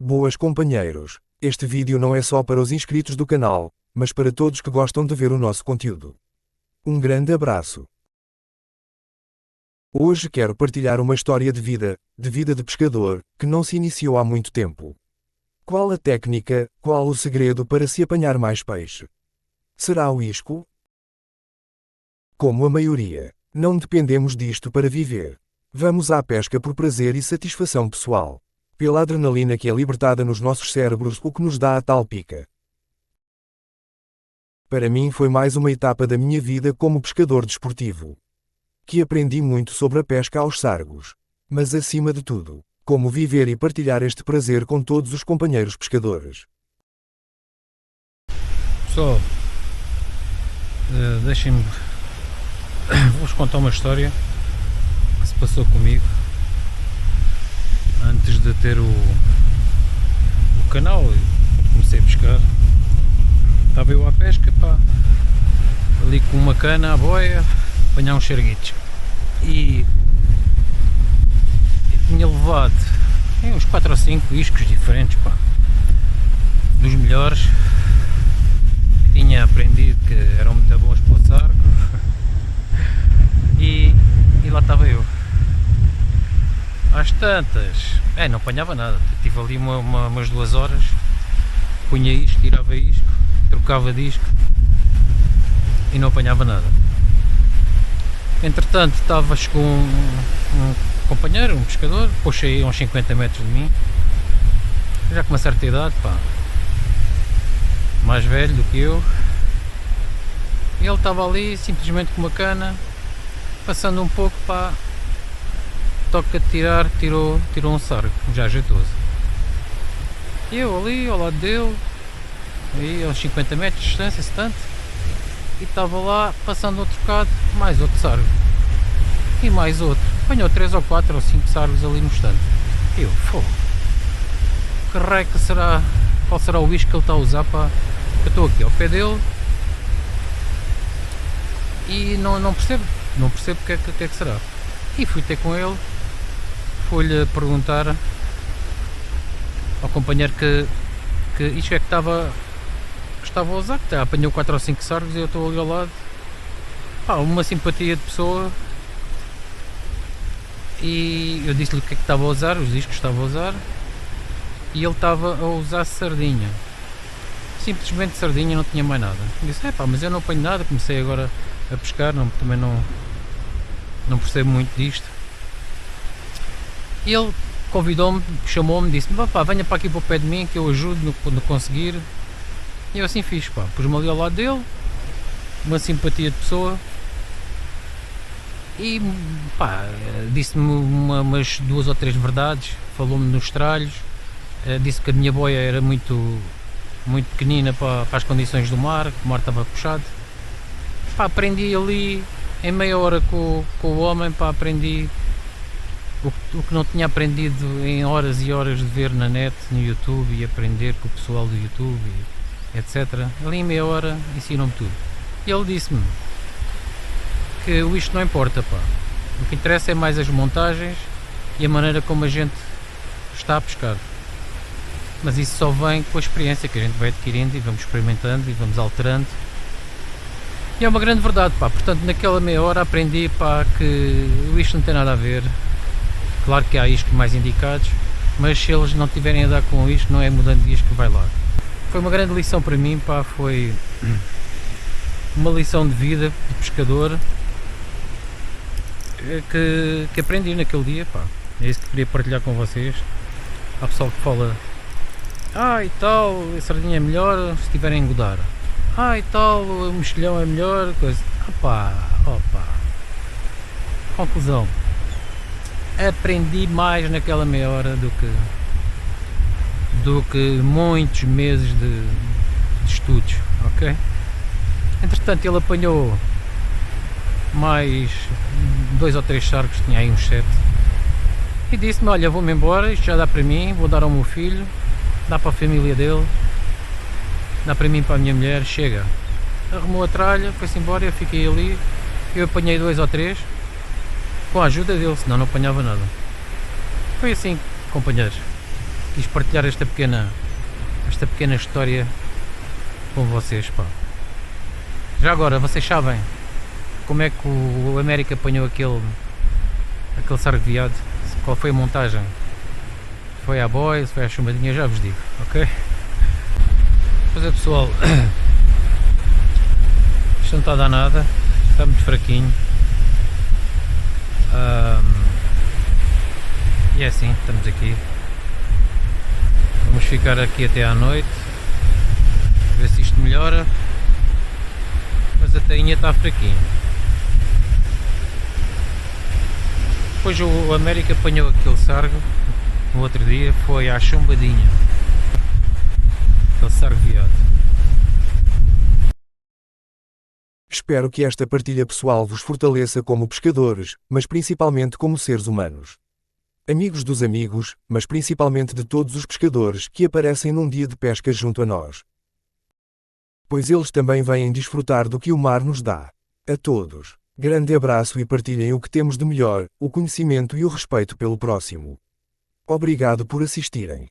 Boas companheiros, este vídeo não é só para os inscritos do canal, mas para todos que gostam de ver o nosso conteúdo. Um grande abraço. Hoje quero partilhar uma história de vida de pescador, que não se iniciou há muito tempo. Qual a técnica, qual o segredo para se apanhar mais peixe? Será o isco? Como a maioria, não dependemos disto para viver. Vamos à pesca por prazer e satisfação pessoal. Pela adrenalina que é libertada nos nossos cérebros, o que nos dá a tal pica. Para mim foi mais uma etapa da minha vida como pescador desportivo. Que aprendi muito sobre a pesca aos sargos. Mas acima de tudo, como viver e partilhar este prazer com todos os companheiros pescadores. Pessoal, deixem-me vou-vos contar uma história que se passou comigo antes de ter o canal. Quando comecei a pescar, estava eu à pesca, pá, ali com uma cana à boia, apanhar uns xerguitos, e tinha levado uns 4 ou 5 iscos diferentes, pá, dos melhores. Tinha aprendido que eram muito bons para o sargo. E lá estava eu, às tantas, não apanhava nada. Tive ali umas 2 horas, punha isto, tirava isto, trocava disco e não apanhava nada. Entretanto, estavas com um companheiro, um pescador, puxei a uns 50 metros de mim, já com uma certa idade, pá, mais velho do que eu, e ele estava ali simplesmente com uma cana, passando um pouco, pá, toca de tirar, tirou um sargo, já jeitoso. E eu ali ao lado dele, aí aos 50 metros de distância, 70, e estava lá passando outro bocado, mais outro sargo, e mais outro, apanhou 3 ou 4 ou 5 sargos ali no estante. E eu, fogo, que reca será, qual será o isco que ele está a usar, pá? Eu estou aqui ao pé dele e não percebo o que é que será. E fui ter com ele, fui-lhe perguntar ao companheiro que isto é que estava a usar, que apanhou 4 ou 5 sargos e eu estou ali ao lado. Pá, uma simpatia de pessoa. E eu disse-lhe o que é que estava a usar, os discos que estava a usar, e ele estava a usar sardinha. Simplesmente sardinha, não tinha mais nada. Eu disse, pá, mas eu não apanho nada, comecei agora a pescar, também não percebo muito disto. E ele convidou-me, chamou-me, disse-me, pá, venha para aqui para o pé de mim que eu ajudo no conseguir. E eu assim fiz, pá, pus-me ali ao lado dele, uma simpatia de pessoa, e pá, disse-me umas 2 ou 3 verdades, falou-me nos tralhos, disse que a minha boia era muito pequenina para as condições do mar, que o mar estava puxado. Pá, aprendi ali em meia hora com o homem, pá, aprendi o que não tinha aprendido em horas e horas de ver na net, no YouTube, e aprender com o pessoal do YouTube, etc. Ali em meia hora ensinou-me tudo. E ele disse-me que isto não importa, pá. O que interessa é mais as montagens e a maneira como a gente está a pescar. Mas isso só vem com a experiência que a gente vai adquirindo e vamos experimentando e vamos alterando. E é uma grande verdade, pá. Portanto, naquela meia hora aprendi, pá, que isto não tem nada a ver. Claro que há iscos mais indicados, mas se eles não tiverem a dar com isto, não é mudando de isco que vai lá. Foi uma grande lição para mim, pá. Foi uma lição de vida de pescador que aprendi naquele dia, pá. É isso que queria partilhar com vocês. Há pessoal que fala, e tal, a sardinha é melhor se tiver a engodar. E tal, o mexilhão é melhor, coisa. Opa. Conclusão. Aprendi mais naquela meia hora do que muitos meses de estudos, ok? Entretanto, ele apanhou mais 2 ou 3 sargos, tinha aí uns 7, e disse-me, olha, vou-me embora, isto já dá para mim, vou dar ao meu filho, dá para a família dele, dá para mim, para a minha mulher, chega. Arrumou a tralha, foi-se embora, eu fiquei ali, eu apanhei 2 ou 3, com a ajuda dele, senão não apanhava nada. Foi assim, companheiros. quis partilhar esta pequena história com vocês, pá. Já agora, vocês sabem como é que o América apanhou aquele sargo de veado? Qual foi a montagem? Foi à boia, foi à chumbadinha, já vos digo, ok? Pois é, pessoal, isto não está a dar nada, está muito fraquinho. E é assim, estamos aqui. Vamos ficar aqui até à noite, ver se isto melhora, mas a tainha está fraquinho. Depois o América apanhou aquele sargo no outro dia, foi à chumbadinha, aquele sargo viado. Espero que esta partilha pessoal vos fortaleça como pescadores, mas principalmente como seres humanos. Amigos dos amigos, mas principalmente de todos os pescadores que aparecem num dia de pesca junto a nós. Pois eles também vêm desfrutar do que o mar nos dá. A todos, grande abraço e partilhem o que temos de melhor, o conhecimento e o respeito pelo próximo. Obrigado por assistirem.